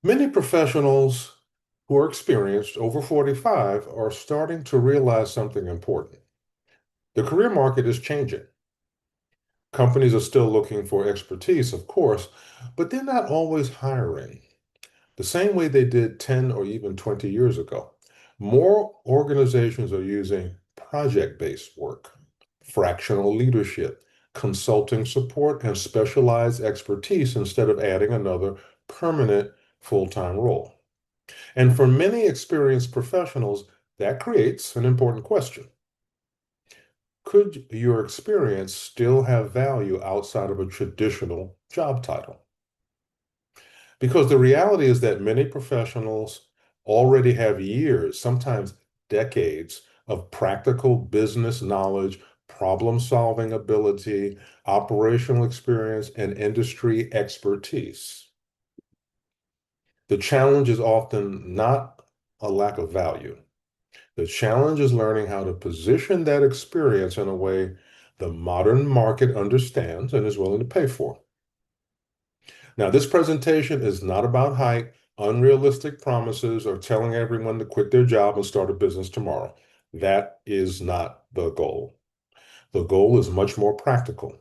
Many professionals who are experienced over 45 are starting to realize something important. The career market is changing. Companies are still looking for expertise, of course, but they're not always hiring the same way they did 10 or even 20 years ago. More organizations are using project-based work, fractional leadership, consulting support, and specialized expertise instead of adding another permanent full-time role. And for many experienced professionals, that creates an important question. Could your experience still have value outside of a traditional job title? Because the reality is that many professionals already have years, sometimes decades, of practical business knowledge, problem-solving ability, operational experience, and industry expertise. The challenge is often not a lack of value. The challenge is learning how to position that experience in a way the modern market understands and is willing to pay for. Now, this presentation is not about hype, unrealistic promises, or telling everyone to quit their job and start a business tomorrow. That is not the goal. The goal is much more practical.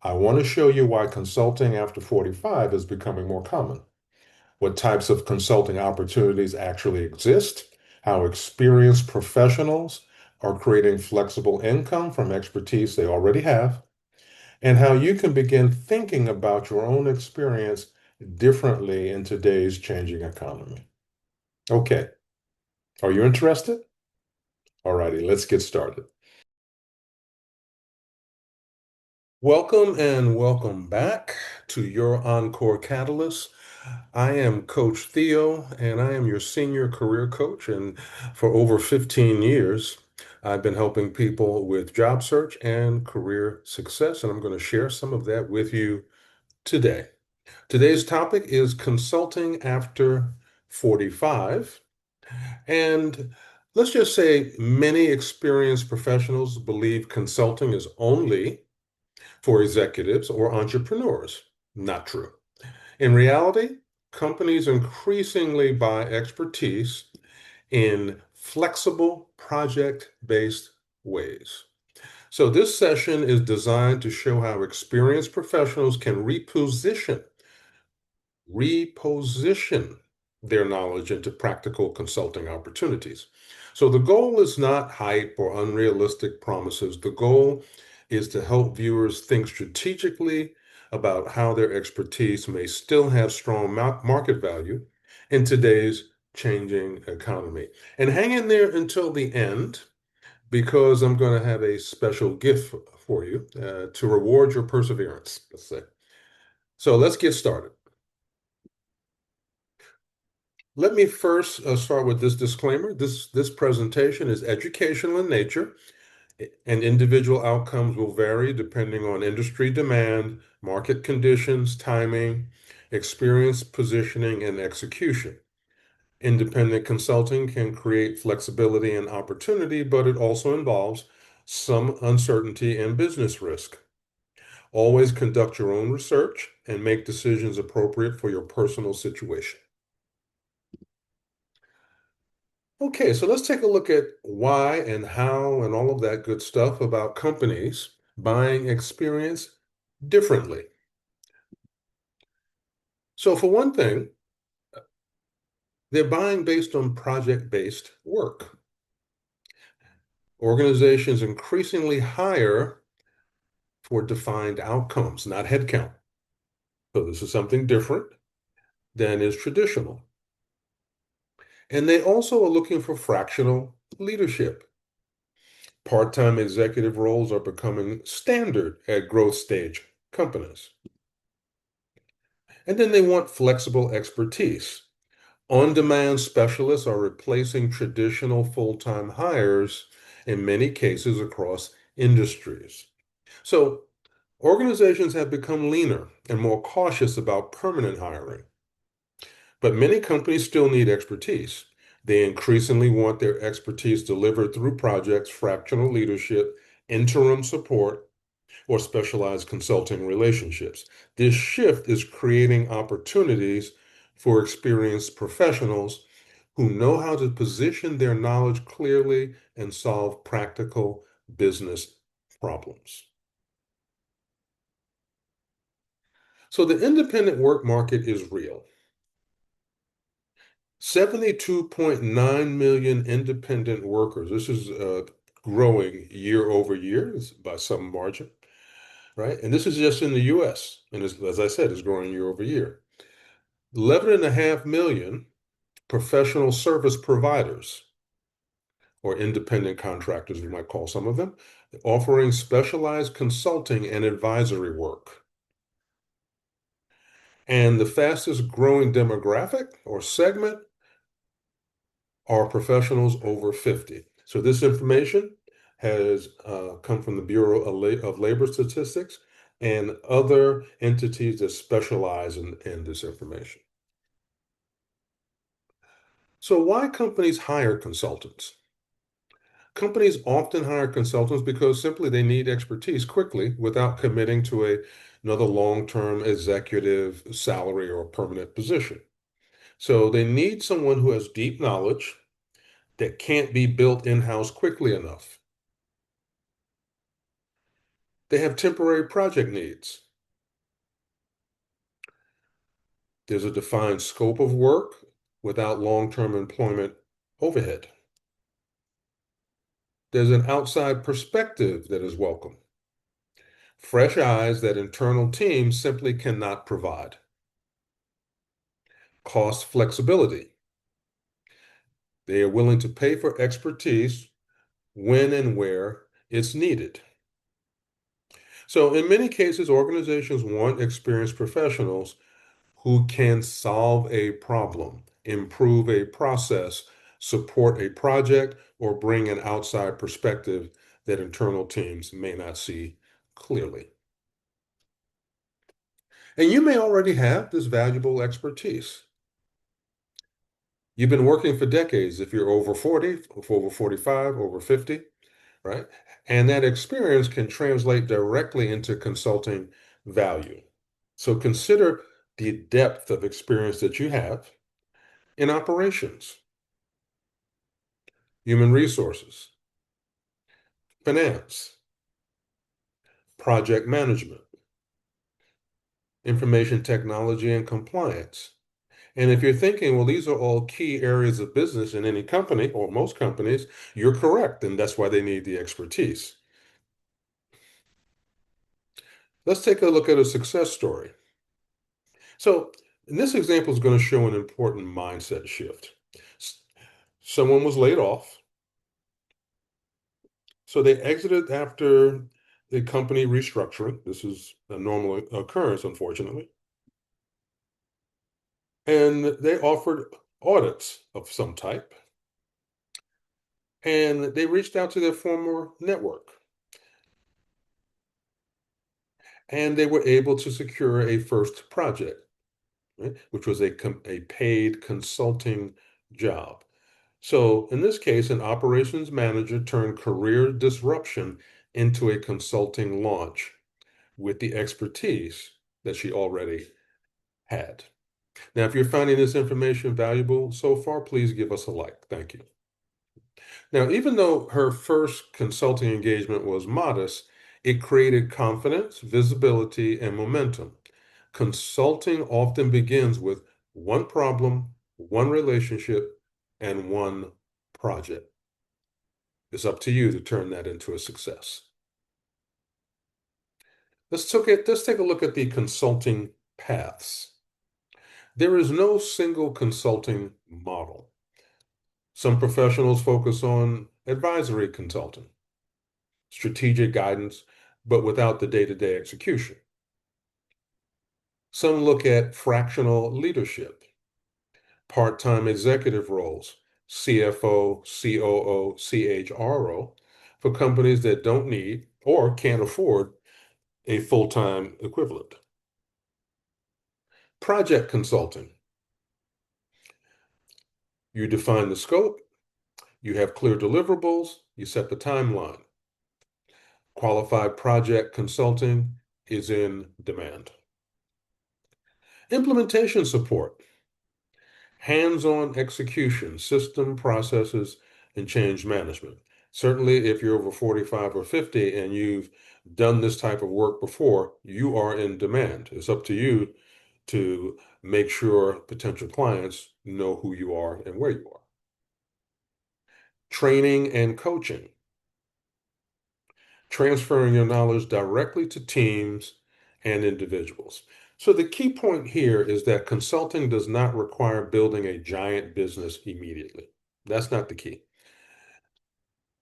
I want to show you why consulting after 45 is becoming more common, what types of consulting opportunities actually exist, how experienced professionals are creating flexible income from expertise they already have, and how you can begin thinking about your own experience differently in today's changing economy. Okay, are you interested? Alrighty, let's get started. Welcome and welcome back to your Encore Catalyst. I am Coach Theo, and I am your senior career coach. And for over 15 years, I've been helping people with job search and career success. And I'm going to share some of that with you today. Today's topic is consulting after 45. And let's just say many experienced professionals believe consulting is only for executives or entrepreneurs. Not true. In reality, companies increasingly buy expertise in flexible project-based ways. So this session is designed to show how experienced professionals can reposition their knowledge into practical consulting opportunities. So the goal is not hype or unrealistic promises. The goal is to help viewers think strategically about how their expertise may still have strong market value in today's changing economy. And hang in there until the end because I'm going to have a special gift for you to reward your perseverance, let's say. So let's get started. Let me first start with this disclaimer. This presentation is educational in nature, and individual outcomes will vary depending on industry demand, market conditions, timing, experience, positioning, and execution. Independent consulting can create flexibility and opportunity, but it also involves some uncertainty and business risk. Always conduct your own research and make decisions appropriate for your personal situation. Okay, so let's take a look at why and how and all of that good stuff about companies buying experience differently. So for one thing, they're buying based on project-based work. Organizations increasingly hire for defined outcomes, not headcount. So this is something different than is traditional. And they also are looking for fractional leadership. Part-time executive roles are becoming standard at growth stage companies. And then they want flexible expertise. On-demand specialists are replacing traditional full-time hires in many cases across industries. So organizations have become leaner and more cautious about permanent hiring. But many companies still need expertise. They increasingly want their expertise delivered through projects, fractional leadership, interim support, or specialized consulting relationships. This shift is creating opportunities for experienced professionals who know how to position their knowledge clearly and solve practical business problems. So the independent work market is real. 72.9 million independent workers. This is growing year over year by some margin, right? And this is just in the US. And as I said, it's growing year over year. 11.5 million professional service providers, or independent contractors, we might call some of them, offering specialized consulting and advisory work. And the fastest growing demographic or segment are professionals over 50. So this information has come from the Bureau of Labor Statistics and other entities that specialize in this information. So why companies hire consultants? Companies often hire consultants because simply they need expertise quickly without committing to another long-term executive salary or permanent position. So they need someone who has deep knowledge that can't be built in-house quickly enough. They have temporary project needs. There's a defined scope of work without long-term employment overhead. There's an outside perspective that is welcome. Fresh eyes that internal teams simply cannot provide. Cost flexibility. They are willing to pay for expertise when and where it's needed. So in many cases, organizations want experienced professionals who can solve a problem, improve a process, support a project, or bring an outside perspective that internal teams may not see clearly. And you may already have this valuable expertise. You've been working for decades if you're over 40, over 45, over 50, right? And that experience can translate directly into consulting value. So consider the depth of experience that you have in operations, human resources, finance, project management, information technology, and compliance. And if you're thinking, well, these are all key areas of business in any company or most companies, you're correct. And that's why they need the expertise. Let's take a look at a success story. So this example is going to show an important mindset shift. Someone was laid off. So they exited after the company restructuring. This is a normal occurrence, unfortunately. And they offered audits of some type. And they reached out to their former network. And they were able to secure a first project, right, which was a paid consulting job. So in this case, an operations manager turned career disruption into a consulting launch with the expertise that she already had. Now, if you're finding this information valuable so far, please give us a like. Thank you. Now, even though her first consulting engagement was modest, it created confidence, visibility, and momentum. Consulting often begins with one problem, one relationship, and one project. It's up to you to turn that into a success. Let's take a look at the consulting paths. There is no single consulting model. Some professionals focus on advisory consulting, strategic guidance, but without the day-to-day execution. Some look at fractional leadership, part-time executive roles, CFO, COO, CHRO, for companies that don't need or can't afford a full-time equivalent. Project consulting. You define the scope, you have clear deliverables, you set the timeline. Qualified project consulting is in demand. Implementation support. Hands-on execution, system processes, and change management. Certainly, if you're over 45 or 50 and you've done this type of work before, you are in demand. It's up to you to make sure potential clients know who you are and where you are. Training and coaching, transferring your knowledge directly to teams and individuals. So the key point here is that consulting does not require building a giant business immediately. That's not the key.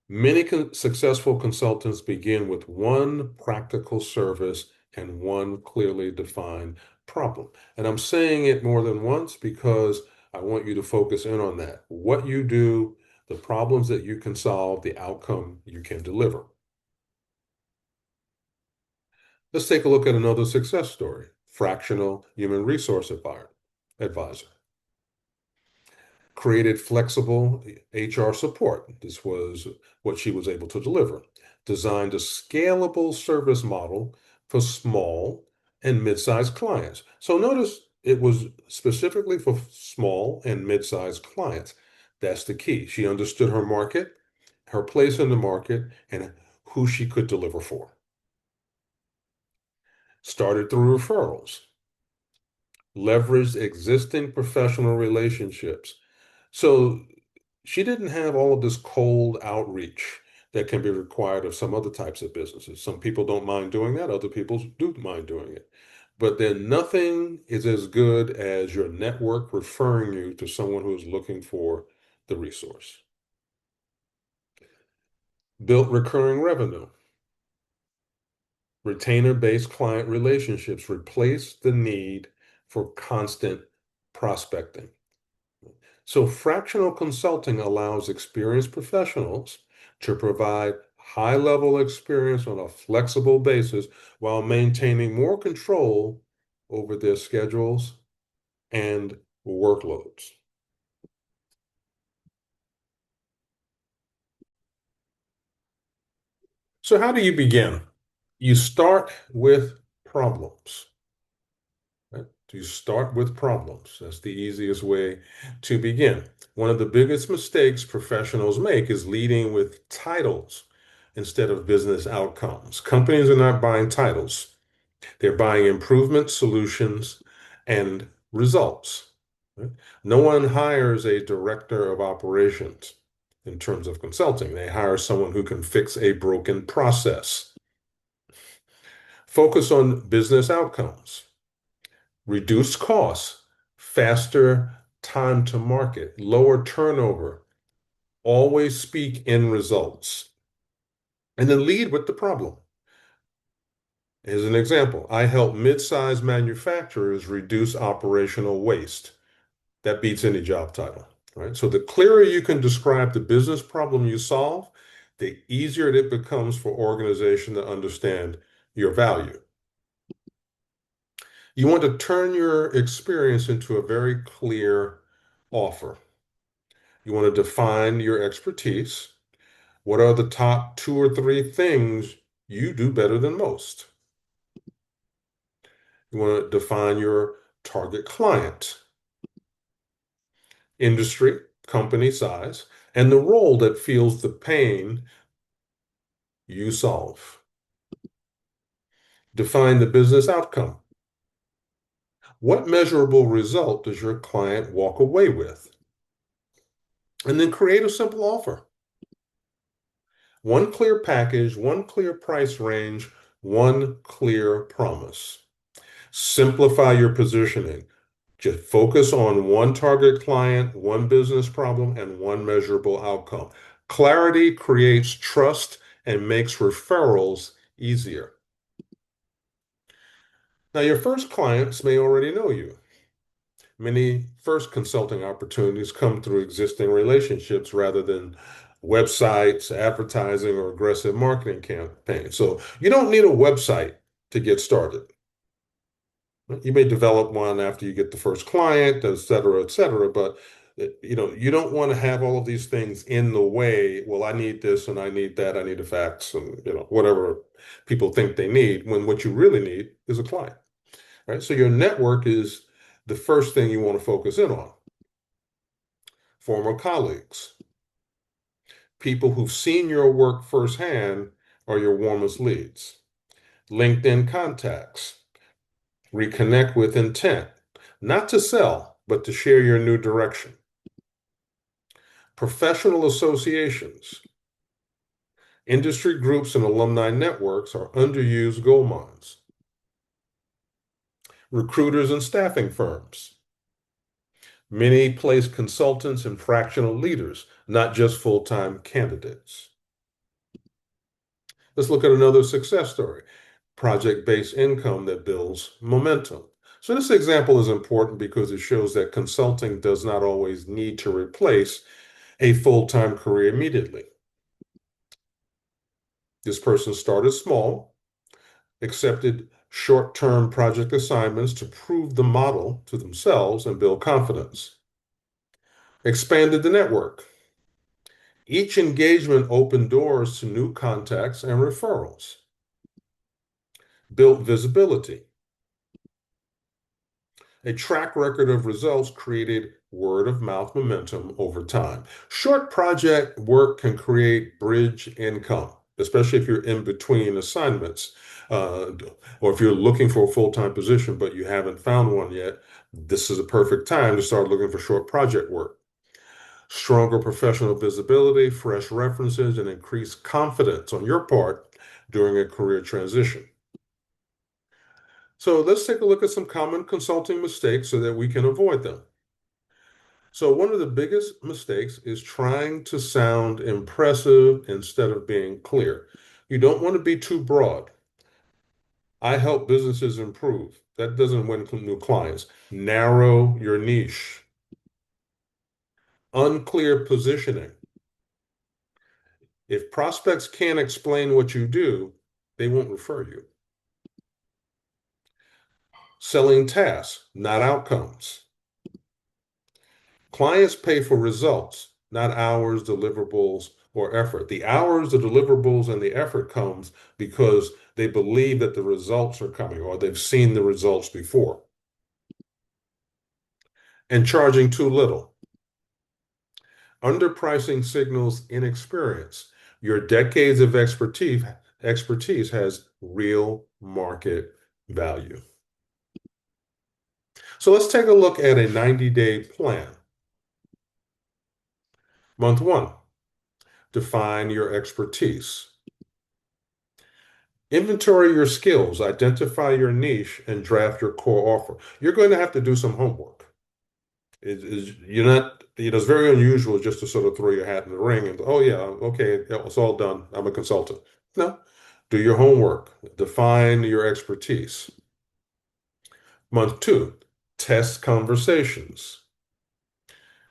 Many successful consultants begin with one practical service and one clearly defined problem. And I'm saying it more than once because I want you to focus in on that. What you do, the problems that you can solve, the outcome you can deliver. Let's take a look at another success story. Fractional human resource advisor. Created flexible HR support. This was what she was able to deliver. Designed a scalable service model for small and mid-sized clients. So notice it was specifically for small and mid-sized clients. That's the key. She understood her market, her place in the market, and who she could deliver for. Started through referrals. Leveraged existing professional relationships. So she didn't have all of this cold outreach that can be required of some other types of businesses. Some people don't mind doing that, other people do mind doing it. But then nothing is as good as your network referring you to someone who is looking for the resource. Built recurring revenue. Retainer-based client relationships replace the need for constant prospecting. So fractional consulting allows experienced professionals to provide high-level experience on a flexible basis while maintaining more control over their schedules and workloads. So how do you begin? You start with problems. Right? You start with problems. That's the easiest way to begin. One of the biggest mistakes professionals make is leading with titles instead of business outcomes. Companies are not buying titles. They're buying improvement solutions and results. Right? No one hires a director of operations in terms of consulting. They hire someone who can fix a broken process. Focus on business outcomes. Reduce costs, faster time to market, lower turnover. Always speak in results. And then lead with the problem. Here's an example. I help mid-sized manufacturers reduce operational waste. That beats any job title, right? So the clearer you can describe the business problem you solve, the easier it becomes for organization to understand your value. You want to turn your experience into a very clear offer. You want to define your expertise. What are the top two or three things you do better than most? You want to define your target client, industry, company size, and the role that feels the pain you solve. Define the business outcome. What measurable result does your client walk away with? And then create a simple offer. One clear package, one clear price range, one clear promise. Simplify your positioning. Just focus on one target client, one business problem, and one measurable outcome. Clarity creates trust and makes referrals easier. Now, your first clients may already know you. Many first consulting opportunities come through existing relationships rather than websites, advertising, or aggressive marketing campaigns. So you don't need a website to get started. You may develop one after you get the first client, et cetera, but you don't want to have all of these things in the way. Well, I need this and I need that, I need a fax and whatever people think they need, when what you really need is a client. Right? So your network is the first thing you want to focus in on. former colleagues, people who've seen your work firsthand are your warmest leads. LinkedIn contacts, reconnect with intent, not to sell, but to share your new direction. Professional associations, industry groups and alumni networks are underused gold mines. Recruiters and staffing firms. Many place consultants and fractional leaders, not just full-time candidates. Let's look at another success story, project-based income that builds momentum. So this example is important because it shows that consulting does not always need to replace a full-time career immediately. This person started small, accepted short-term project assignments to prove the model to themselves and build confidence. Expanded the network. Each engagement opened doors to new contacts and referrals. Built visibility. A track record of results created word of mouth momentum over time. Short project work can create bridge income, especially if you're in between assignments, or if you're looking for a full-time position, but you haven't found one yet. This is a perfect time to start looking for short project work. Stronger professional visibility, fresh references, and increased confidence on your part during a career transition. So let's take a look at some common consulting mistakes so that we can avoid them. So one of the biggest mistakes is trying to sound impressive instead of being clear. You don't want to be too broad. I help businesses improve. That doesn't win new clients. Narrow your niche. Unclear positioning. If prospects can't explain what you do, they won't refer you. Selling tasks, not outcomes. Clients pay for results, not hours, deliverables, or effort. The hours, the deliverables, and the effort comes because they believe that the results are coming or they've seen the results before. And charging too little. Underpricing signals inexperience. Your decades of expertise has real market value. So let's take a look at a 90-day plan. Month 1, define your expertise. Inventory your skills, identify your niche, and draft your core offer. You're going to have to do some homework. You're not, it's very unusual just to sort of throw your hat in the ring and, oh yeah, okay, it's all done. I'm a consultant. No, do your homework, define your expertise. Month 2, test conversations.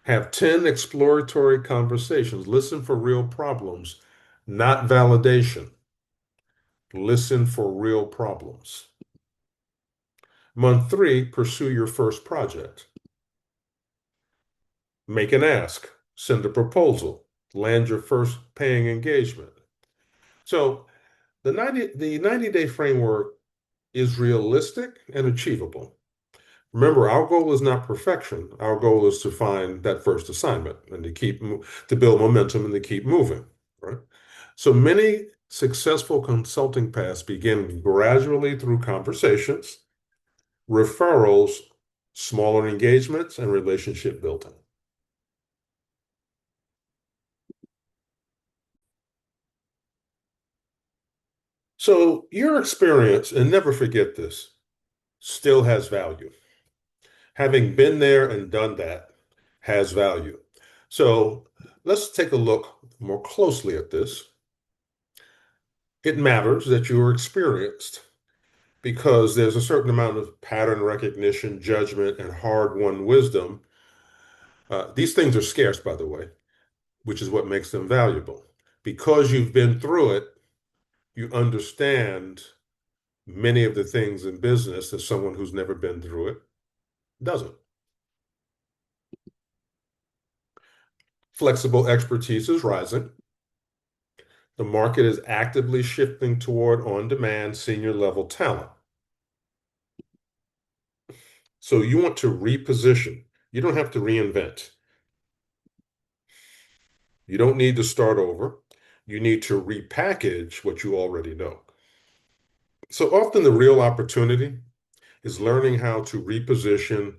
Have 10 exploratory conversations. Listen for real problems, not validation. Listen for real problems. Month 3, pursue your first project. Make an ask, send a proposal, land your first paying engagement. So the 90-day framework is realistic and achievable. Remember, our goal is not perfection. Our goal is to find that first assignment and to build momentum and to keep moving, right? So many successful consulting paths begin gradually through conversations, referrals, smaller engagements, and relationship building. So your experience, and never forget this, still has value. Having been there and done that has value. So let's take a look more closely at this. It matters that you are experienced because there's a certain amount of pattern recognition, judgment, and hard-won wisdom. These things are scarce, by the way, which is what makes them valuable. Because you've been through it, you understand many of the things in business that someone who's never been through it doesn't. Flexible expertise is rising. The market is actively shifting toward on-demand senior level talent. So you want to reposition. You don't have to reinvent. You don't need to start over. You need to repackage what you already know. So often the real opportunity is learning how to reposition,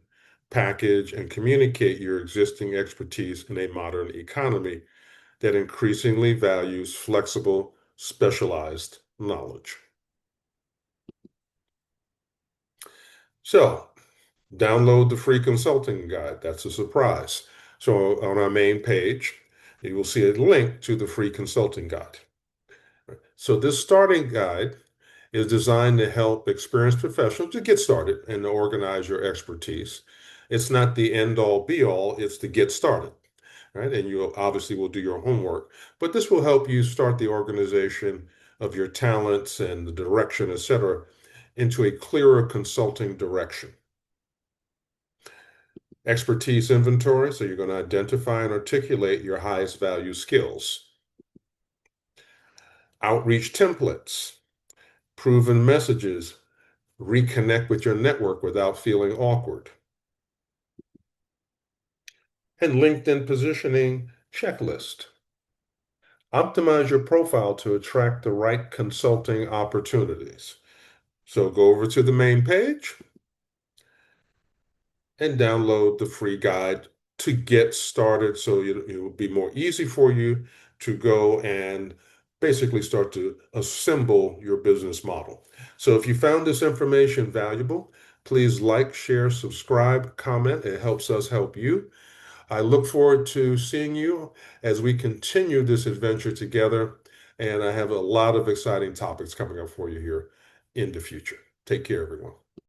package, and communicate your existing expertise in a modern economy that increasingly values flexible, specialized knowledge. So, download the free consulting guide. That's a surprise. So, on our main page, you will see a link to the free consulting guide. So, this starting guide is designed to help experienced professionals to get started and to organize your expertise. It's not the end all be all, it's to get started, right? And you obviously will do your homework, but this will help you start the organization of your talents and the direction, etc., into a clearer consulting direction. Expertise inventory, so you're going to identify and articulate your highest value skills. Outreach templates, proven messages, reconnect with your network without feeling awkward. And LinkedIn positioning checklist. Optimize your profile to attract the right consulting opportunities. So go over to the main page and download the free guide to get started so it will be more easy for you to go and basically start to assemble your business model. So if you found this information valuable, please like, share, subscribe, comment. It helps us help you. I look forward to seeing you as we continue this adventure together. And I have a lot of exciting topics coming up for you here in the future. Take care, everyone.